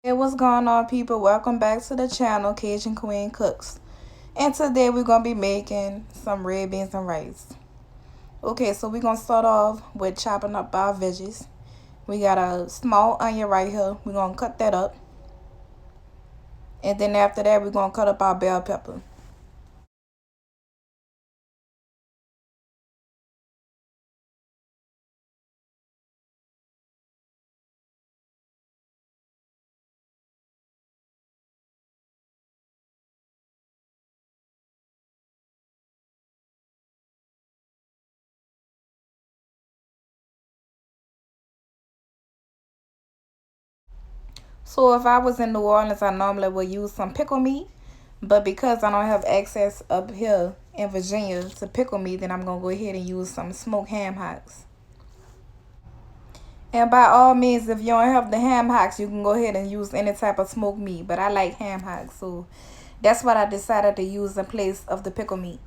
Hey, what's going on, people? Welcome back to the channel, Cajun Queen Cooks. And today we're going to be making some red beans and rice. Okay, so we're going to start off with chopping up our veggies. We got a small onion right here. We're going to cut that up. And then after that, we're going to cut up our bell pepper. So if I was in New Orleans, I normally would use some pickle meat. But because I don't have access up here in Virginia to pickle meat, then I'm going to go ahead and use some smoked ham hocks. And by all means, if you don't have the ham hocks, you can go ahead and use any type of smoked meat. But I like ham hocks, so that's what I decided to use in place of the pickle meat.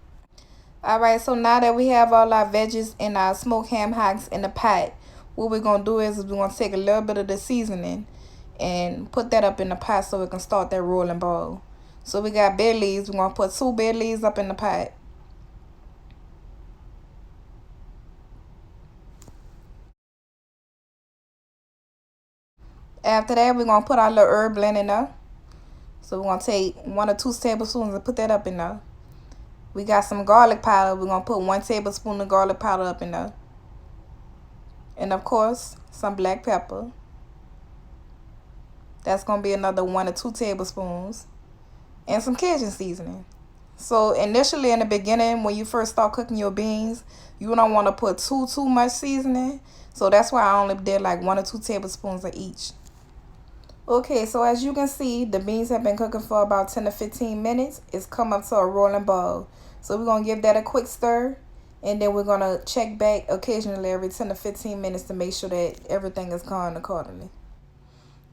Alright, so now that we have all our veggies and our smoked ham hocks in the pot, what we're going to do is we're going to take a little bit of the seasoning and put that up in the pot so we can start that rolling ball. So we got bay leaves. We're going to put 2 bay leaves up in the pot. After that, we're going to put our little herb blend in there. So we're going to take 1 or 2 tablespoons and put that up in there. We got some garlic powder. We're going to put 1 tablespoon of garlic powder up in there. And of course, some black pepper. That's going to be another 1 or 2 tablespoons. And some Cajun seasoning. So initially in the beginning, when you first start cooking your beans, you don't want to put too much seasoning. So that's why I only did like 1 or 2 tablespoons of each. Okay, so as you can see, the beans have been cooking for about 10 to 15 minutes. It's come up to a rolling ball. So we're going to give that a quick stir. And then we're going to check back occasionally every 10 to 15 minutes to make sure that everything is gone accordingly.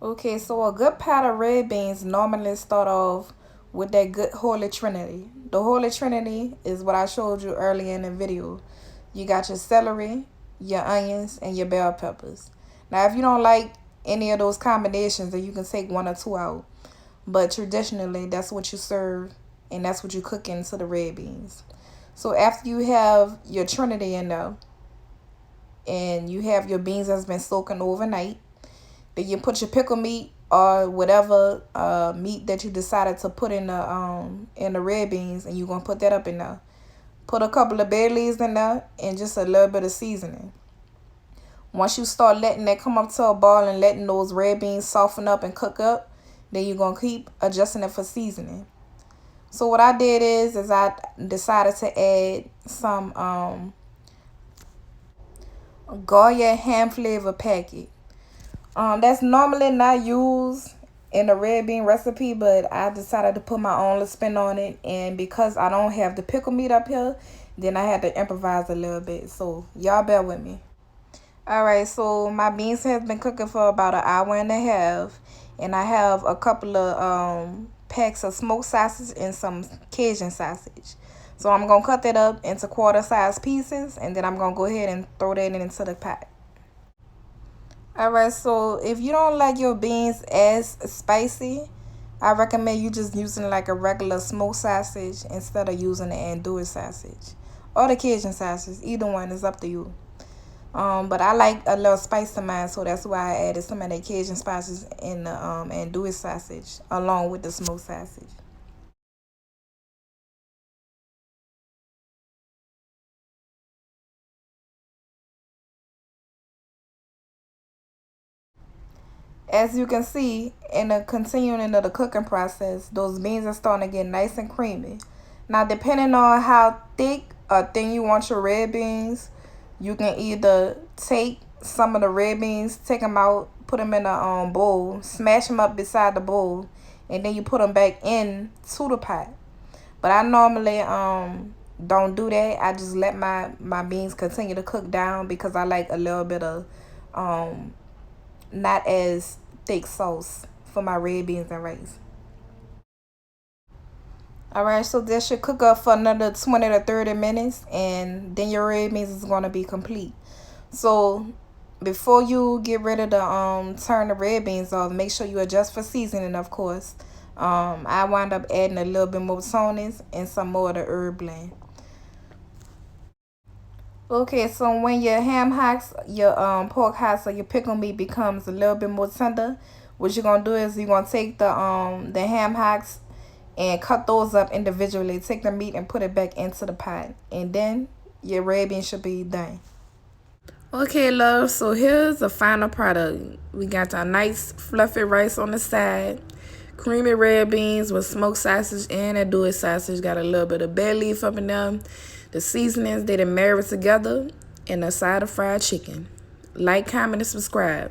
Okay, so a good pot of red beans normally start off with that good holy trinity. The holy trinity is what I showed you earlier in the video. You got your celery, your onions, and your bell peppers. Now, if you don't like any of those combinations, then you can take 1 or 2 out. But traditionally, that's what you serve, and that's what you cook into the red beans. So after you have your trinity in there, and you have your beans that's been soaking overnight, then you put your pickle meat or whatever meat that you decided to put in the red beans, and you're gonna put that up in there. Put a couple of bay leaves in there and just a little bit of seasoning. Once you start letting that come up to a ball and letting those red beans soften up and cook up, then you're gonna keep adjusting it for seasoning. So what I did is I decided to add some Goya ham flavor packet. That's normally not used in a red bean recipe, but I decided to put my own little spin on it. And because I don't have the pickle meat up here, then I had to improvise a little bit. So y'all bear with me. Alright, so my beans have been cooking for about an hour and a half. And I have a couple of packs of smoked sausage and some Cajun sausage. So I'm going to cut that up into quarter-size pieces. And then I'm going to go ahead and throw that into the pot. Alright, so if you don't like your beans as spicy, I recommend you just using like a regular smoked sausage instead of using the andouille sausage. Or the Cajun sausage. Either one is up to you. But I like a little spice to mine, so that's why I added some of the Cajun spices in the andouille sausage along with the smoked sausage. As you can see, in the continuing of the cooking process, those beans are starting to get nice and creamy. Now, depending on how thick or thin you want your red beans, you can either take some of the red beans, take them out, put them in a bowl, smash them up beside the bowl, and then you put them back in to the pot. But I normally don't do that. I just let my beans continue to cook down because I like a little bit of not as thick sauce for my red beans and rice. Alright, so this should cook up for another 20 to 30 minutes, and then your red beans is going to be complete. So Before you get rid of the turn the red beans off, make sure you adjust for seasoning, of course. I wind up adding a little bit more toners and some more of the herb blend. Okay, so when your ham hocks, your pork hocks or your pickle meat becomes a little bit more tender, what you're gonna do is you're gonna take the ham hocks and cut those up individually. Take the meat and put it back into the pot, and then your red beans should be done. Okay, love, so here's the final product. We got our nice fluffy rice on the side, creamy red beans with smoked sausage and andouille sausage. Got a little bit of bay leaf up in them. The seasonings, they done married together, and a side of fried chicken. Like, comment, and subscribe.